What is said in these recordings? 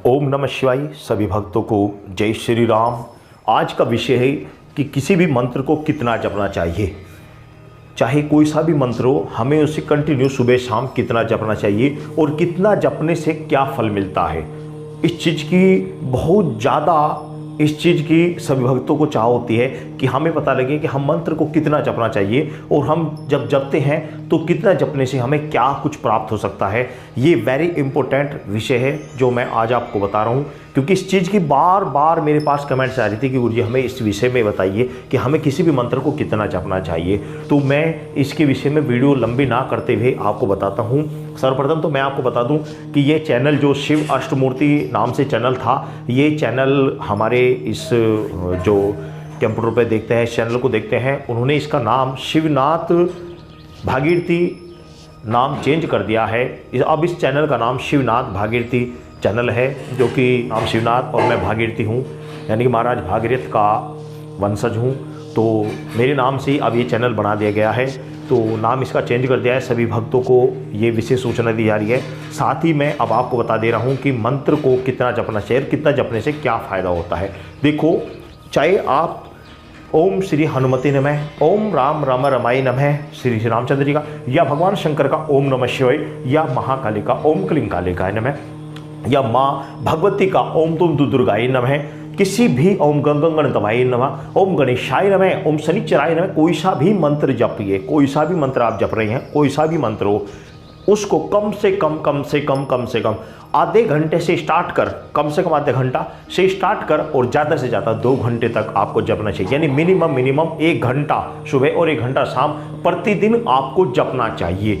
ओम नमः शिवाय। सभी भक्तों को जय श्री राम। आज का विषय है कि किसी भी मंत्र को कितना जपना चाहिए। चाहे कोई सा भी मंत्र हो, हमें उसे कंटिन्यू सुबह शाम कितना जपना चाहिए और कितना जपने से क्या फल मिलता है। इस चीज़ की बहुत ज़्यादा सभी भक्तों को चाह होती है कि हमें पता लगे कि हम मंत्र को कितना जपना चाहिए और हम जब जपते हैं तो कितना जपने से हमें क्या कुछ प्राप्त हो सकता है। ये वेरी इंपॉर्टेंट विषय है जो मैं आज आपको बता रहा हूँ, क्योंकि इस चीज़ की बार बार मेरे पास कमेंट्स आ रही थी कि गुरुजी हमें इस विषय में बताइए कि हमें किसी भी मंत्र को कितना जपना चाहिए। तो मैं इसके विषय में वीडियो लंबी ना करते हुए आपको बताता हूँ। सर्वप्रथम तो मैं आपको बता दूं कि ये चैनल जो शिव अष्टमूर्ति नाम से चैनल था, ये चैनल हमारे इस जो कंप्यूटर पे देखते हैं, इस चैनल को देखते हैं, उन्होंने इसका नाम शिवनाथ भागीरथी नाम चेंज कर दिया है। अब इस चैनल का नाम शिवनाथ भागीरथी चैनल है, जो कि नाम शिवनाथ और मैं भागीरथी हूँ, यानी कि महाराज भागीरथ का वंशज हूँ। तो मेरे नाम से अब ये चैनल बना दिया गया है, तो नाम इसका चेंज कर दिया है। सभी भक्तों को ये विशेष सूचना दी जा रही है। साथ ही मैं अब आपको बता दे रहा हूँ कि मंत्र को कितना जपना चाहिए, कितना जपने से क्या फ़ायदा होता है। देखो, चाहे आप ओम श्री हनुमते नमः, ओम राम राम रमाय नमः, श्री रामचंद्र जी का, या भगवान शंकर का ओम नमः शिवाय, या महाकाली का ओम क्लीं कालिकाय नमः, या माँ भगवती का ओम तुम दुर्गाय नमः, किसी भी ओम गणगणतवाय नमः, ओम गणेशाय नमः, ओम शनिचराय नमः, कोई सा भी मंत्र जपिए। कोई सा भी मंत्र आप जप रहे हैं, कोई सा भी मंत्र हो, उसको कम से कम आधे घंटे से स्टार्ट कर, कम से कम आधे घंटा से स्टार्ट कर और ज़्यादा से ज़्यादा 2 घंटे तक आपको जपना चाहिए। यानी मिनिमम 1 घंटा सुबह और 1 घंटा शाम प्रतिदिन आपको जपना चाहिए।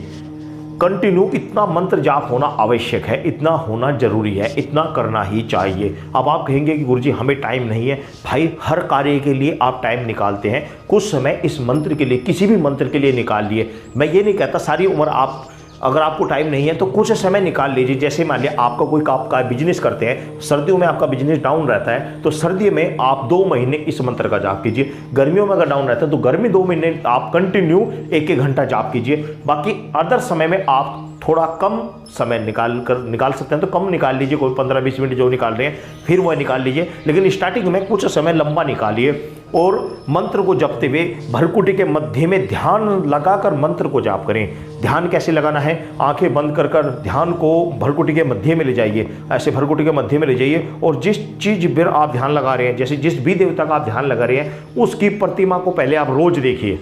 कंटिन्यू इतना मंत्र जाप होना आवश्यक है, इतना होना जरूरी है, इतना करना ही चाहिए। अब आप कहेंगे कि गुरुजी हमें टाइम नहीं है। भाई, हर कार्य के लिए आप टाइम निकालते हैं, कुछ समय इस मंत्र के लिए, किसी भी मंत्र के लिए निकाल लिए। मैं ये नहीं कहता सारी उम्र आप, अगर आपको टाइम नहीं है तो कुछ समय निकाल लीजिए। जैसे मान लिया आपका कोई का बिजनेस करते हैं, सर्दियों में आपका बिजनेस डाउन रहता है, तो सर्दी में आप 2 महीने इस मंत्र का जाप कीजिए। गर्मियों में अगर डाउन रहता है तो गर्मी 2 महीने आप कंटिन्यू 1-1 घंटा जाप कीजिए। बाकी अदर समय में आप थोड़ा कम समय निकाल सकते हैं तो कम निकाल लीजिए, कोई 15-20 मिनट जो निकाल रहे हैं फिर वह निकाल लीजिए, लेकिन स्टार्टिंग में कुछ समय लंबा निकालिए। और मंत्र को जपते हुए भरकुटी के मध्य में ध्यान लगाकर मंत्र को जाप करें। ध्यान कैसे लगाना है? आंखें बंद कर ध्यान को भरकुटी के मध्य में ले जाइए। ऐसे भरकुटी के मध्य में ले जाइए और जिस चीज़ पर आप ध्यान लगा रहे हैं, जैसे जिस भी देवता का आप ध्यान लगा रहे हैं, उसकी प्रतिमा को पहले आप रोज देखिए।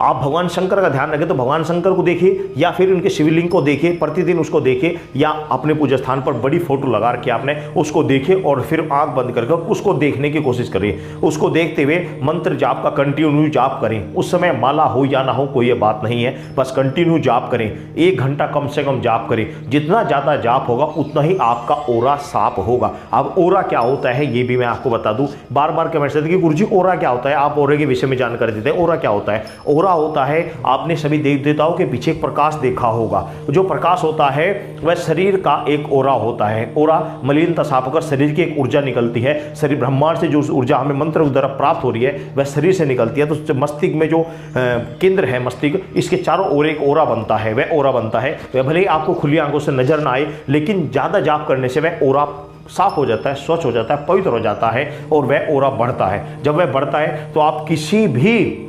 आप भगवान शंकर का ध्यान रखें तो भगवान शंकर को देखिए, या फिर उनके शिवलिंग को देखिए, प्रतिदिन उसको देखिए, या अपने पूजा स्थान पर बड़ी फोटो लगा रखी है आपने, उसको देखिए और फिर आंख बंद करके उसको देखने की कोशिश करिए। उसको देखते हुए मंत्र जाप का कंटिन्यू जाप करें। उस समय माला हो या ना हो कोई ये बात नहीं है, बस कंटिन्यू जाप करें। 1 घंटा कम से कम जाप करें। जितना ज़्यादा जाप होगा उतना ही आपका ओरा साफ होगा। अब ओरा क्या होता है ये भी मैं आपको बता दूं। बार बार कमेंट करते हैं कि गुरुजी ओरा क्या होता है, आप ओरे के विषय में जानकारी देते हैं। ओरा क्या होता है? ओरा होता है, आपने सभी देव देवताओं के पीछे एक प्रकाश देखा होगा। जो प्रकाश होता है वह शरीर का एक ओरा होता है। ओरा मलिनता साफ होकर शरीर की एक ऊर्जा निकलती है। शरीर ब्रह्मांड से जो ऊर्जा हमें मंत्र द्वारा प्राप्त हो रही है वह शरीर से निकलती है। तो मस्तिष्क में जो केंद्र है, मस्तिष्क, इसके चारों ओर एक ओरा बनता है। वह ओरा बनता है, वह भले ही आपको खुली आंखों से नजर ना आए, लेकिन ज्यादा जाप करने से वह ओरा साफ हो जाता है, स्वच्छ हो जाता है, पवित्र हो जाता है और वह ओरा बढ़ता है। जब वह बढ़ता है तो आप किसी भी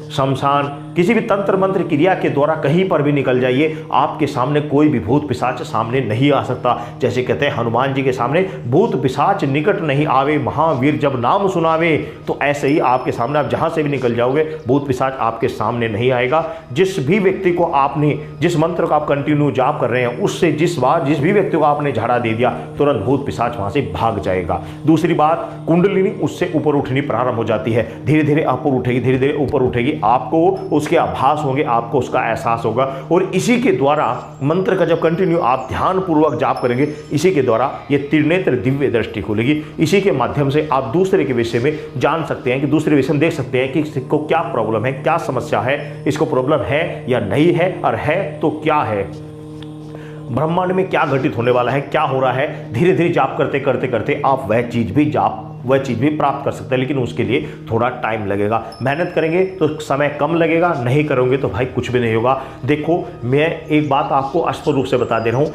शमशान, किसी भी तंत्र मंत्र क्रिया के द्वारा कहीं पर भी निकल जाइए, आपके सामने कोई भी भूत पिशाच सामने नहीं आ सकता। जैसे कहते हैं हनुमान जी के सामने भूत पिशाच निकट नहीं आवे, महावीर जब नाम सुनावे। तो ऐसे ही आपके सामने आप जहां से भी निकल जाओगे भूत पिशाच आपके सामने नहीं आएगा। जिस भी व्यक्ति को आपने, जिस मंत्र को आप कंटिन्यू जाप कर रहे हैं, उससे जिस भी व्यक्ति को आपने झाड़ा दे दिया, तुरंत भूत पिशाच वहां से भाग जाएगा। दूसरी बात, कुंडलिनी उससे ऊपर उठनी प्रारंभ हो जाती है। धीरे धीरे ऊपर उठेगी, धीरे धीरे ऊपर उठेगी, आपको उसके आभास होंगे, आपको उसका एहसास होगा। और इसी के द्वारा मंत्र का जब कंटिन्यू आप ध्यान पूर्वक जाप करेंगे, इसी के द्वारा ये त्रिनेत्र दिव्य दृष्टि खुलेगी। इसी के माध्यम से आप दूसरे के विषय में जान सकते हैं, कि दूसरे विषय में देख सकते हैं कि इसको क्या प्रॉब्लम है, क्या समस्या है, इसको प्रॉब्लम है या नहीं है, और है तो क्या है, ब्रह्मांड में क्या घटित होने वाला है, क्या हो रहा है। धीरे धीरे जाप करते करते करते आप वह चीज भी जाप वह चीज़ भी प्राप्त कर सकते हैं, लेकिन उसके लिए थोड़ा टाइम लगेगा। मेहनत करेंगे तो समय कम लगेगा, नहीं करोगे तो भाई कुछ भी नहीं होगा। देखो, मैं एक बात आपको स्पष्ट रूप से बता दे रहा हूँ,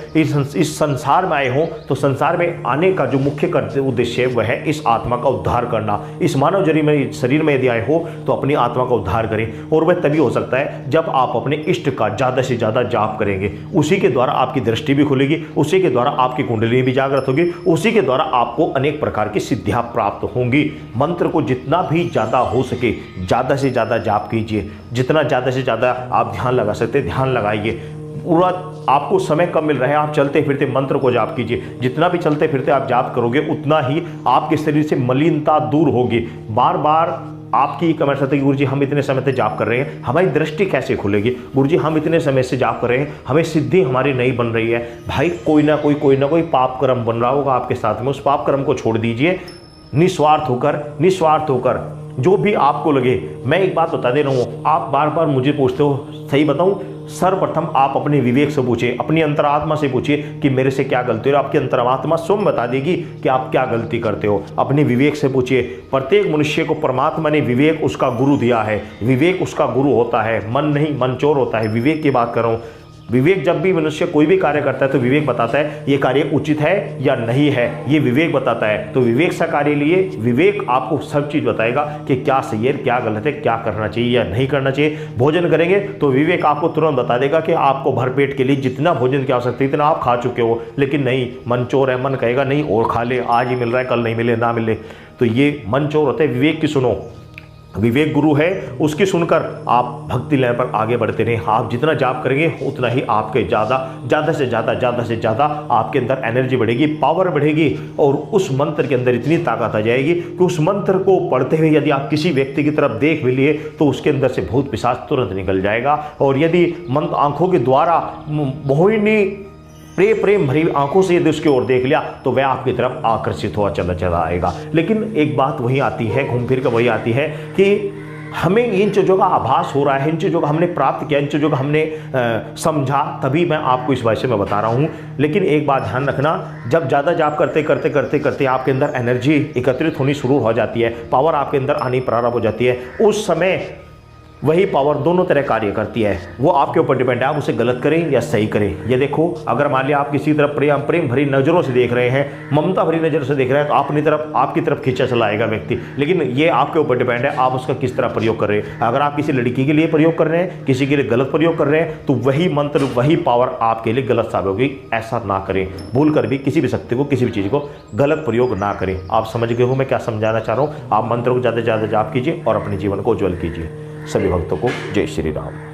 इस संसार में आए हो तो संसार में आने का जो मुख्य उद्देश्य है वह है इस आत्मा का उद्धार करना। इस मानव शरीर में यदि आए हो तो अपनी आत्मा का उद्धार करें, और वह तभी हो सकता है जब आप अपने इष्ट का ज़्यादा से ज़्यादा जाप करेंगे। उसी के द्वारा आपकी दृष्टि भी खुलेगी, उसी के द्वारा आपकी कुंडली भी जागृत होगी, उसी के द्वारा आपको अनेक प्रकार की सिद्धियां प्राप्त होंगी। मंत्र को जितना भी ज़्यादा हो सके ज़्यादा से ज़्यादा जाप कीजिए, जितना ज़्यादा से ज़्यादा आप ध्यान लगा सकते ध्यान लगाइए। पूरा आपको समय कम मिल रहा है, आप चलते फिरते मंत्र को जाप कीजिए। जितना भी चलते फिरते आप जाप करोगे उतना ही आपके शरीर से मलिनता दूर होगी। बार बार आपकी कमेंट आते हैं, गुरुजी हम इतने समय से जाप कर रहे हैं, हमारी दृष्टि कैसे खुलेगी? गुरुजी हम इतने समय से जाप कर रहे हैं, हमें सिद्धि हमारी नहीं बन रही है। भाई कोई ना कोई पाप कर्म बन रहा होगा आपके साथ में, उस पाप कर्म को छोड़ दीजिए। निस्वार्थ होकर जो भी आपको लगे। मैं एक बात बता दे रहा हूँ, आप बार बार मुझे पूछते हो, सही बताऊँ, सर्वप्रथम आप अपने विवेक से पूछिए, अपनी अंतरात्मा से पूछिए कि मेरे से क्या गलती हो। आपकी अंतरात्मा स्वयं बता देगी कि आप क्या गलती करते हो। अपने विवेक से पूछिए। प्रत्येक मनुष्य को परमात्मा ने विवेक उसका गुरु दिया है। विवेक उसका गुरु होता है, मन नहीं, मन चोर होता है। विवेक की बात कर रहा हूँ। विवेक, जब भी मनुष्य कोई भी कार्य करता है तो विवेक बताता है ये कार्य उचित है या नहीं है, ये विवेक बताता है। तो विवेक से कार्य लिए, विवेक आपको सब चीज़ बताएगा कि क्या सही है, क्या गलत है, क्या करना चाहिए या नहीं करना चाहिए। भोजन करेंगे तो विवेक आपको तुरंत बता देगा कि आपको भरपेट के लिए जितना भोजन की आवश्यकता है इतना आप खा चुके हो। लेकिन नहीं, मन चोर है, मन कहेगा नहीं और खा ले, आज ही मिल रहा है, कल नहीं मिले, ना मिले। तो ये मन चोर होते हैं। विवेक की सुनो, विवेक गुरु है, उसकी सुनकर आप भक्ति लेने पर आगे बढ़ते रहें। आप जितना जाप करेंगे उतना ही आपके ज़्यादा से ज़्यादा आपके अंदर एनर्जी बढ़ेगी, पावर बढ़ेगी, और उस मंत्र के अंदर इतनी ताकत आ जाएगी कि उस मंत्र को पढ़ते हुए यदि आप किसी व्यक्ति की तरफ देख भी लिए तो उसके अंदर से भूत पिशाच तुरंत निकल जाएगा। और यदि मंत्र आंखों के द्वारा मोहिनी प्रेम भरी आंखों से यदि उसकी ओर देख लिया तो वह आपकी तरफ आकर्षित हुआ चला आएगा। लेकिन एक बात वही आती है, घूम फिर कर वही आती है कि हमें इन चीज़ों का आभास हो रहा है, इन चीज़ों का हमने प्राप्त किया, इन चीज़ों का हमने समझा, तभी मैं आपको इस विषय में बता रहा हूँ। लेकिन एक बात ध्यान रखना, जब ज़्यादा जाप करते आपके अंदर एनर्जी एकत्रित होनी शुरू हो जाती है, पावर आपके अंदर आनी प्रारंभ हो जाती है, उस समय वही पावर दोनों तरह कार्य करती है। वो आपके ऊपर डिपेंड है, आप उसे गलत करें या सही करें। ये देखो, अगर मान लिया आप किसी तरफ प्रेम भरी नज़रों से देख रहे हैं, ममता भरी नज़रों से देख रहे हैं, तो आपकी तरफ खींचा चला आएगा व्यक्ति। लेकिन ये आपके ऊपर डिपेंड है, आप उसका किस तरह प्रयोग कर रहे हैं। अगर आप किसी लड़की के लिए प्रयोग कर रहे हैं, किसी के लिए गलत प्रयोग कर रहे हैं, तो वही मंत्र, वही पावर आपके लिए गलत साबित होगी। ऐसा ना करें, भूल कर भी किसी भी शक्ति को, किसी भी चीज़ को गलत प्रयोग ना करें। आप समझ गए हो मैं क्या समझाना चाह रहा हूँ। आप मंत्र को ज़्यादा से ज़्यादा जाप कीजिए और अपने जीवन को उज्ज्वल कीजिए। सभी भक्तों को जय श्री राम।